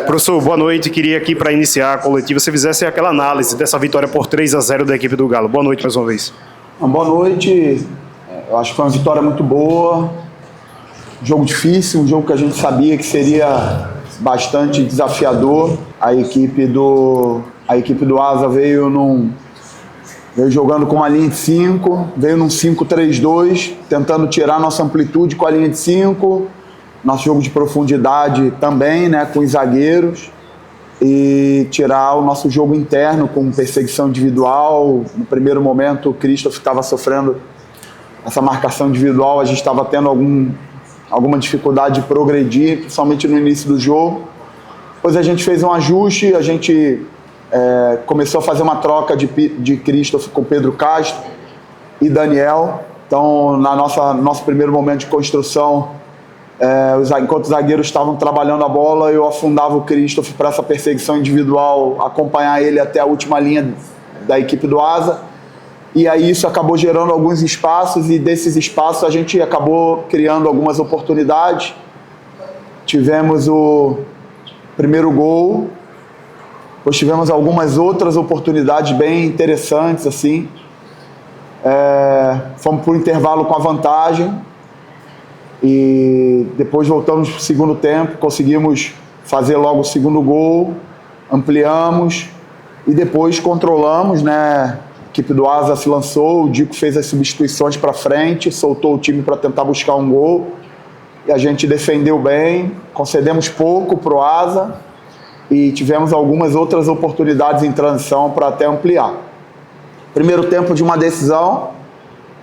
Professor, boa noite. Queria aqui para iniciar a coletiva você fizesse aquela análise dessa vitória por 3-0 da equipe do Galo. Boa noite mais uma vez. Boa noite. Eu acho que foi uma vitória muito boa. Jogo difícil, um jogo que a gente sabia que seria bastante desafiador. A equipe do Asa veio jogando com uma linha de 5, veio num 5-3-2, tentando tirar nossa amplitude com a linha de 5, nosso jogo de profundidade também, né, com os zagueiros, e tirar o nosso jogo interno com perseguição individual. No primeiro momento o Christoph estava sofrendo essa marcação individual, a gente estava tendo alguma dificuldade de progredir, principalmente no início do jogo. Depois a gente fez um ajuste, a gente começou a fazer uma troca de Christoph com Pedro Castro e Daniel. Então, nosso primeiro momento de construção, enquanto os zagueiros estavam trabalhando a bola, eu afundava o Christoph para essa perseguição individual, acompanhar ele até a última linha da equipe do Asa. E aí isso acabou gerando alguns espaços, e desses espaços a gente acabou criando algumas oportunidades. Tivemos o primeiro gol, depois tivemos algumas outras oportunidades bem interessantes, assim. Fomos para o intervalo com a vantagem e depois voltamos para o segundo tempo, conseguimos fazer logo o segundo gol, ampliamos e depois controlamos, né? A equipe do Asa se lançou, o Dico fez as substituições para frente, soltou o time para tentar buscar um gol e a gente defendeu bem, concedemos pouco para o Asa e tivemos algumas outras oportunidades em transição para até ampliar. Primeiro tempo de uma decisão,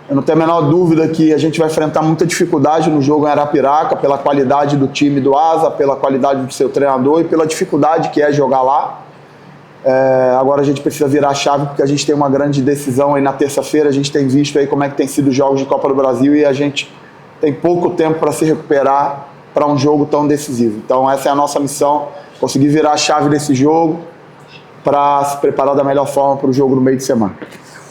eu não tenho a menor dúvida que a gente vai enfrentar muita dificuldade no jogo em Arapiraca, pela qualidade do time do Asa, pela qualidade do seu treinador e pela dificuldade que é jogar lá. Agora a gente precisa virar a chave, porque a gente tem uma grande decisão aí na terça-feira. A gente tem visto aí como é que tem sido os jogos de Copa do Brasil e a gente tem pouco tempo para se recuperar para um jogo tão decisivo. Então essa é a nossa missão, conseguir virar a chave desse jogo para se preparar da melhor forma para o jogo no meio de semana.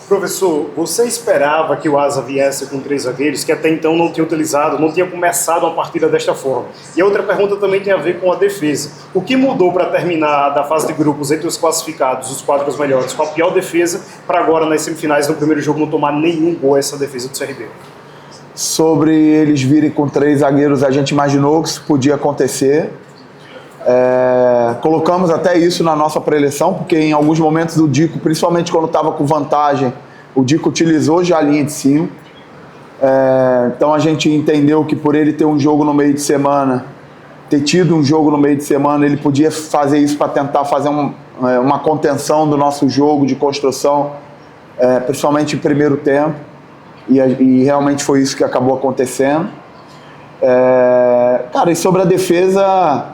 Professor, você esperava que o Asa viesse com 3 zagueiros, que até então não tinha utilizado, não tinha começado uma partida desta forma? E a outra pergunta também tem a ver com a defesa. O que mudou para terminar da fase de grupos entre os classificados, os 4 melhores, com a pior defesa, para agora nas semifinais, no primeiro jogo, não tomar nenhum gol essa defesa do CRB? Sobre eles virem com 3 zagueiros, a gente imaginou que isso podia acontecer. Colocamos até isso na nossa pré-eleição, porque em alguns momentos o Dico, principalmente quando estava com vantagem, o Dico utilizou já a linha de 5. Então a gente entendeu que por ele ter um jogo no meio de semana, ter tido um jogo no meio de semana, ele podia fazer isso para tentar fazer uma contenção do nosso jogo de construção, principalmente em primeiro tempo, e realmente foi isso que acabou acontecendo. Cara, e sobre a defesa,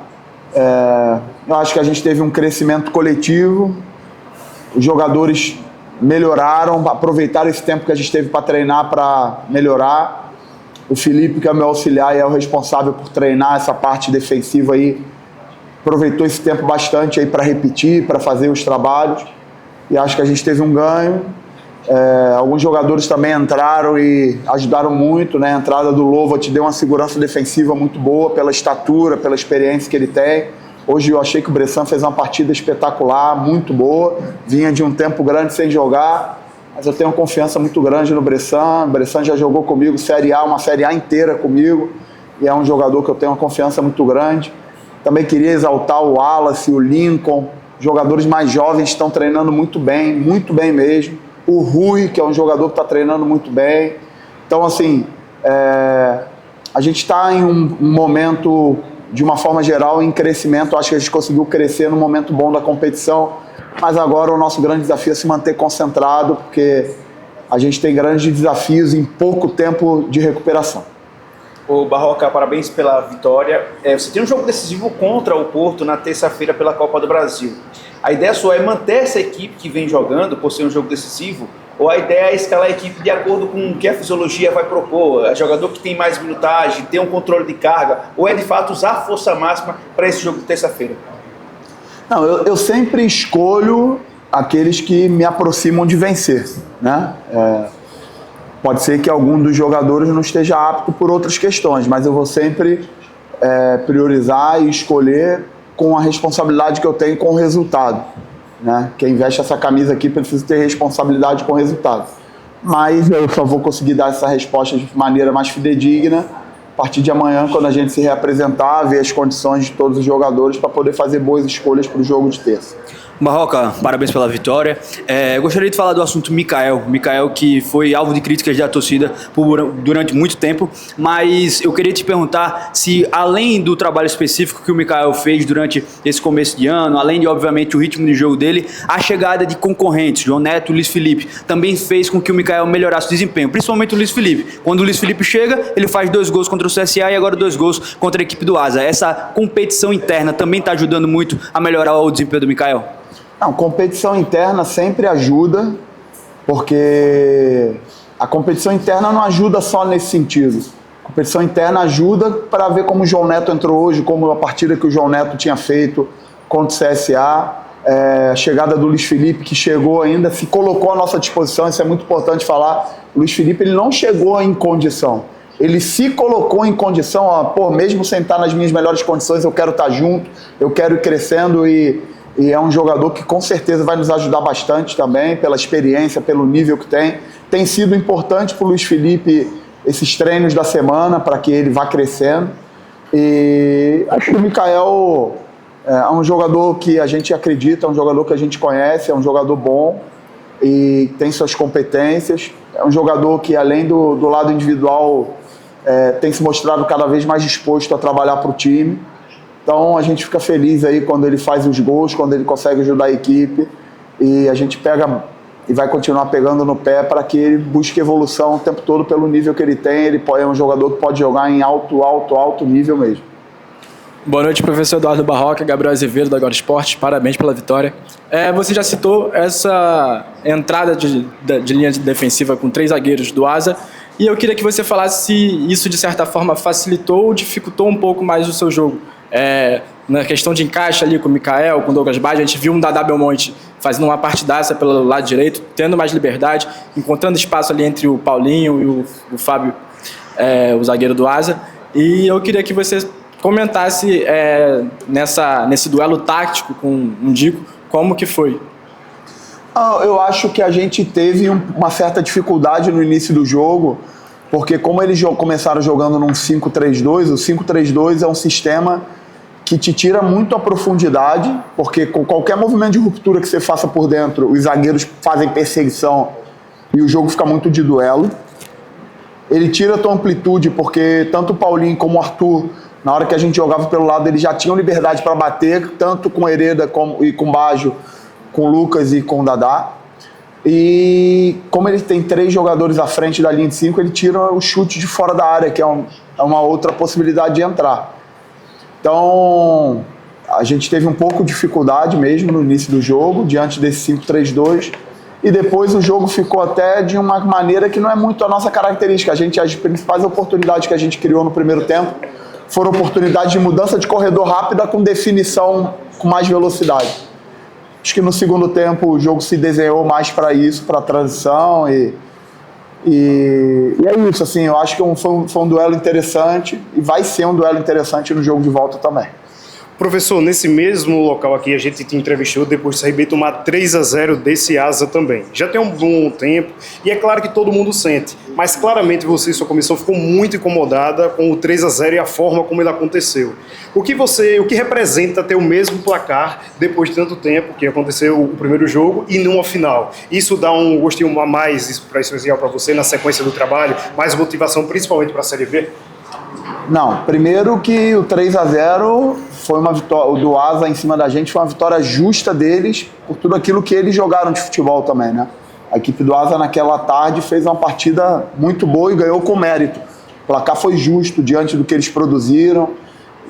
eu acho que a gente teve um crescimento coletivo, os jogadores melhoraram, aproveitaram esse tempo que a gente teve para treinar para melhorar. O Felipe, que é meu auxiliar e é o responsável por treinar essa parte defensiva aí, aproveitou esse tempo bastante aí para repetir, para fazer os trabalhos, e acho que a gente teve um ganho. Alguns jogadores também entraram e ajudaram muito, né? A entrada do Lova te deu uma segurança defensiva muito boa pela estatura, pela experiência que ele tem. Hoje eu achei que o Bressan fez uma partida espetacular, muito boa, vinha de um tempo grande sem jogar, mas eu tenho confiança muito grande no Bressan. O Bressan já jogou comigo Série A, uma Série A inteira comigo, e é um jogador que eu tenho uma confiança muito grande. Também queria exaltar o Wallace, o Lincoln, jogadores mais jovens estão treinando muito bem mesmo. O Rui, que é um jogador que está treinando muito bem. Então, assim, a gente está em um momento, de uma forma geral, em crescimento. Acho que a gente conseguiu crescer num momento bom da competição, mas agora o nosso grande desafio é se manter concentrado, porque a gente tem grandes desafios em pouco tempo de recuperação. Ô Barroca, parabéns pela vitória. Você tem um jogo decisivo contra o Porto na terça-feira pela Copa do Brasil. A ideia sua é manter essa equipe que vem jogando por ser um jogo decisivo, ou a ideia é escalar a equipe de acordo com o que a fisiologia vai propor? É jogador que tem mais minutagem, tem um controle de carga, ou é de fato usar a força máxima para esse jogo de terça-feira? Não, eu sempre escolho aqueles que me aproximam de vencer, né? Pode ser que algum dos jogadores não esteja apto por outras questões, mas eu vou sempre priorizar e escolher com a responsabilidade que eu tenho com o resultado, né? Quem veste essa camisa aqui precisa ter responsabilidade com o resultado. Mas eu só vou conseguir dar essa resposta de maneira mais fidedigna a partir de amanhã, quando a gente se reapresentar, ver as condições de todos os jogadores para poder fazer boas escolhas para o jogo de terça. Barroca, parabéns pela vitória. Eu gostaria de falar do assunto Mikael, que foi alvo de críticas da torcida durante muito tempo, mas eu queria te perguntar se, além do trabalho específico que o Mikael fez durante esse começo de ano, além de, obviamente, o ritmo de jogo dele, a chegada de concorrentes, João Neto e Luiz Felipe, também fez com que o Mikael melhorasse o desempenho, principalmente o Luiz Felipe. Quando o Luiz Felipe chega, ele faz 2 gols contra o CSA e agora 2 gols contra a equipe do Asa. Essa competição interna também está ajudando muito a melhorar o desempenho do Mikael? Não, competição interna sempre ajuda, porque a competição interna não ajuda só nesse sentido. A competição interna ajuda para ver como o João Neto entrou hoje, como a partida que o João Neto tinha feito contra o CSA, a chegada do Luiz Felipe, que chegou ainda, se colocou à nossa disposição, isso é muito importante falar. O Luiz Felipe ele não chegou em condição, ele se colocou em condição, mesmo sem estar nas minhas melhores condições, eu quero estar junto, eu quero ir crescendo e é um jogador que com certeza vai nos ajudar bastante também, pela experiência, pelo nível que tem. Tem sido importante para o Luiz Felipe esses treinos da semana, para que ele vá crescendo. E acho que o Mikael é um jogador que a gente acredita, é um jogador que a gente conhece, é um jogador bom e tem suas competências. É um jogador que, além do lado individual, tem se mostrado cada vez mais disposto a trabalhar para o time. Então a gente fica feliz aí quando ele faz os gols, quando ele consegue ajudar a equipe, e a gente pega e vai continuar pegando no pé para que ele busque evolução o tempo todo pelo nível que ele tem. Ele é um jogador que pode jogar em alto nível mesmo. Boa noite, professor Eduardo Barroca, Gabriel Azevedo da Agora Esportes, parabéns pela vitória. Você já citou essa entrada de linha defensiva com 3 zagueiros do Asa, e eu queria que você falasse se isso de certa forma facilitou ou dificultou um pouco mais o seu jogo. Na questão de encaixe ali com o Mikael, com o Douglas Baggio, a gente viu um Dadá Belmonte fazendo uma partidaça pelo lado direito, tendo mais liberdade, encontrando espaço ali entre o Paulinho e o Fábio, o zagueiro do Asa. E eu queria que você comentasse nesse duelo tático com o Ndico, como que foi? Eu acho que a gente teve uma certa dificuldade no início do jogo, porque como eles começaram jogando num 5-3-2, o 5-3-2 é um sistema que te tira muito a profundidade, porque com qualquer movimento de ruptura que você faça por dentro, os zagueiros fazem perseguição e o jogo fica muito de duelo. Ele tira a tua amplitude, porque tanto o Paulinho como o Arthur, na hora que a gente jogava pelo lado, eles já tinham liberdade para bater, tanto com o Hereda e com o Baggio, com o Lucas e com o Dadá. E como ele tem 3 jogadores à frente da linha de 5, ele tira o chute de fora da área, que é uma outra possibilidade de entrar. Então, a gente teve um pouco de dificuldade mesmo no início do jogo, diante desse 5-3-2, e depois o jogo ficou até de uma maneira que não é muito a nossa característica. As principais oportunidades que a gente criou no primeiro tempo foram oportunidades de mudança de corredor rápida com definição com mais velocidade. Acho que no segundo tempo o jogo se desenhou mais para isso, para a transição e é isso, assim, eu acho que foi um duelo interessante e vai ser um duelo interessante no jogo de volta também. Professor, nesse mesmo local aqui a gente te entrevistou depois de CRB tomar 3-0 desse Asa também. Já tem um bom tempo e é claro que todo mundo sente, mas claramente você e sua comissão ficou muito incomodada com o 3-0 e a forma como ele aconteceu. O que representa ter o mesmo placar depois de tanto tempo que aconteceu o primeiro jogo e numa final? Isso dá um gostinho a mais especial para você na sequência do trabalho, mais motivação principalmente para a Série B? Não, primeiro que o 3-0 foi uma vitória, o do Asa em cima da gente foi uma vitória justa deles por tudo aquilo que eles jogaram de futebol também, né? A equipe do Asa naquela tarde fez uma partida muito boa e ganhou com mérito. O placar foi justo diante do que eles produziram,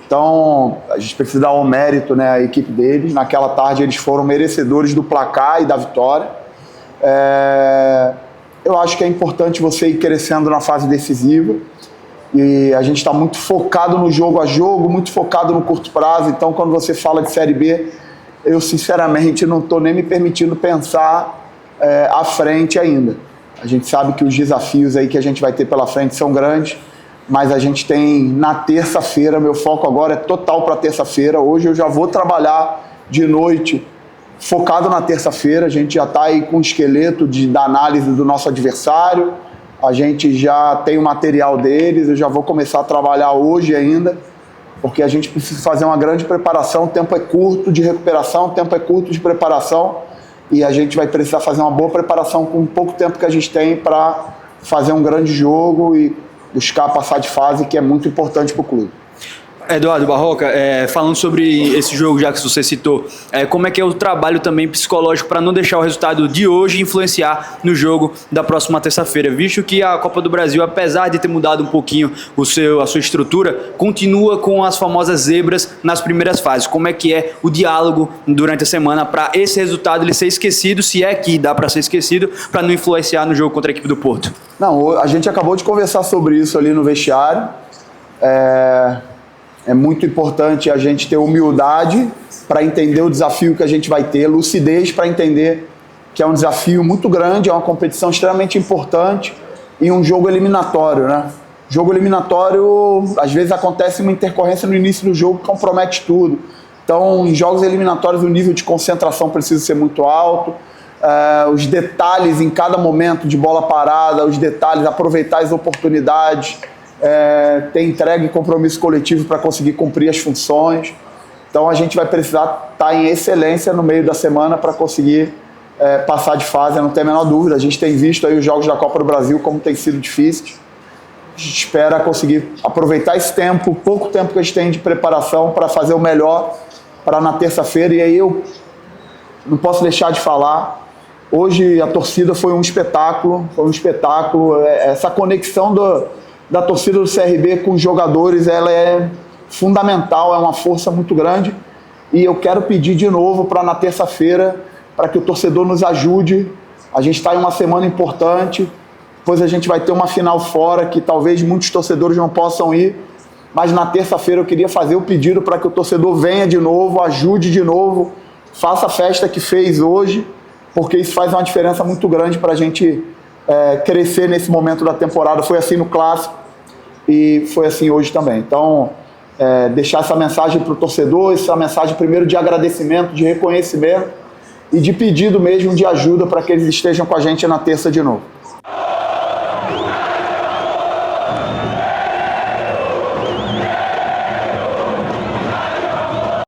então a gente precisa dar um mérito, né, à equipe deles. Naquela tarde eles foram merecedores do placar e da vitória. Eu acho que é importante você ir crescendo na fase decisiva. E a gente está muito focado no jogo a jogo, muito focado no curto prazo. Então, quando você fala de Série B, eu sinceramente não estou nem me permitindo pensar à frente ainda. A gente sabe que os desafios aí que a gente vai ter pela frente são grandes, mas a gente tem na terça-feira, meu foco agora é total para terça-feira. Hoje eu já vou trabalhar de noite focado na terça-feira. A gente já está aí com o esqueleto da análise do nosso adversário, a gente já tem o material deles, eu já vou começar a trabalhar hoje ainda, porque a gente precisa fazer uma grande preparação. O tempo é curto de recuperação, o tempo é curto de preparação, e a gente vai precisar fazer uma boa preparação com o pouco tempo que a gente tem para fazer um grande jogo e buscar passar de fase, que é muito importante para o clube. Eduardo Barroca, falando sobre esse jogo, já que você citou, como é que é o trabalho também psicológico para não deixar o resultado de hoje influenciar no jogo da próxima terça-feira, visto que a Copa do Brasil, apesar de ter mudado um pouquinho a sua estrutura, continua com as famosas zebras nas primeiras fases. Como é que é o diálogo durante a semana para esse resultado ele ser esquecido, se é que dá para ser esquecido, para não influenciar no jogo contra a equipe do Porto? Não, a gente acabou de conversar sobre isso ali no vestiário. É muito importante a gente ter humildade para entender o desafio que a gente vai ter, lucidez para entender que é um desafio muito grande, é uma competição extremamente importante e um jogo eliminatório, né? Jogo eliminatório, às vezes acontece uma intercorrência no início do jogo que compromete tudo. Então, em jogos eliminatórios, o nível de concentração precisa ser muito alto, os detalhes em cada momento de bola parada, os detalhes, aproveitar as oportunidades, ter entrega e compromisso coletivo para conseguir cumprir as funções. Então a gente vai precisar estar em excelência no meio da semana para conseguir passar de fase, não tem a menor dúvida. A gente tem visto aí os jogos da Copa do Brasil como tem sido difíceis. A gente espera conseguir aproveitar esse tempo, pouco tempo que a gente tem de preparação para fazer o melhor para na terça-feira. E aí eu não posso deixar de falar, hoje a torcida foi um espetáculo, essa conexão da torcida do CRB com os jogadores, ela é fundamental, é uma força muito grande, e eu quero pedir de novo para na terça-feira, para que o torcedor nos ajude. A gente está em uma semana importante, depois a gente vai ter uma final fora, que talvez muitos torcedores não possam ir, mas na terça-feira eu queria fazer o pedido para que o torcedor venha de novo, ajude de novo, faça a festa que fez hoje, porque isso faz uma diferença muito grande para a gente crescer nesse momento da temporada. Foi assim no Clássico e foi assim hoje também. Então, deixar essa mensagem para o torcedor, essa mensagem primeiro de agradecimento, de reconhecimento e de pedido mesmo de ajuda para que eles estejam com a gente na terça de novo.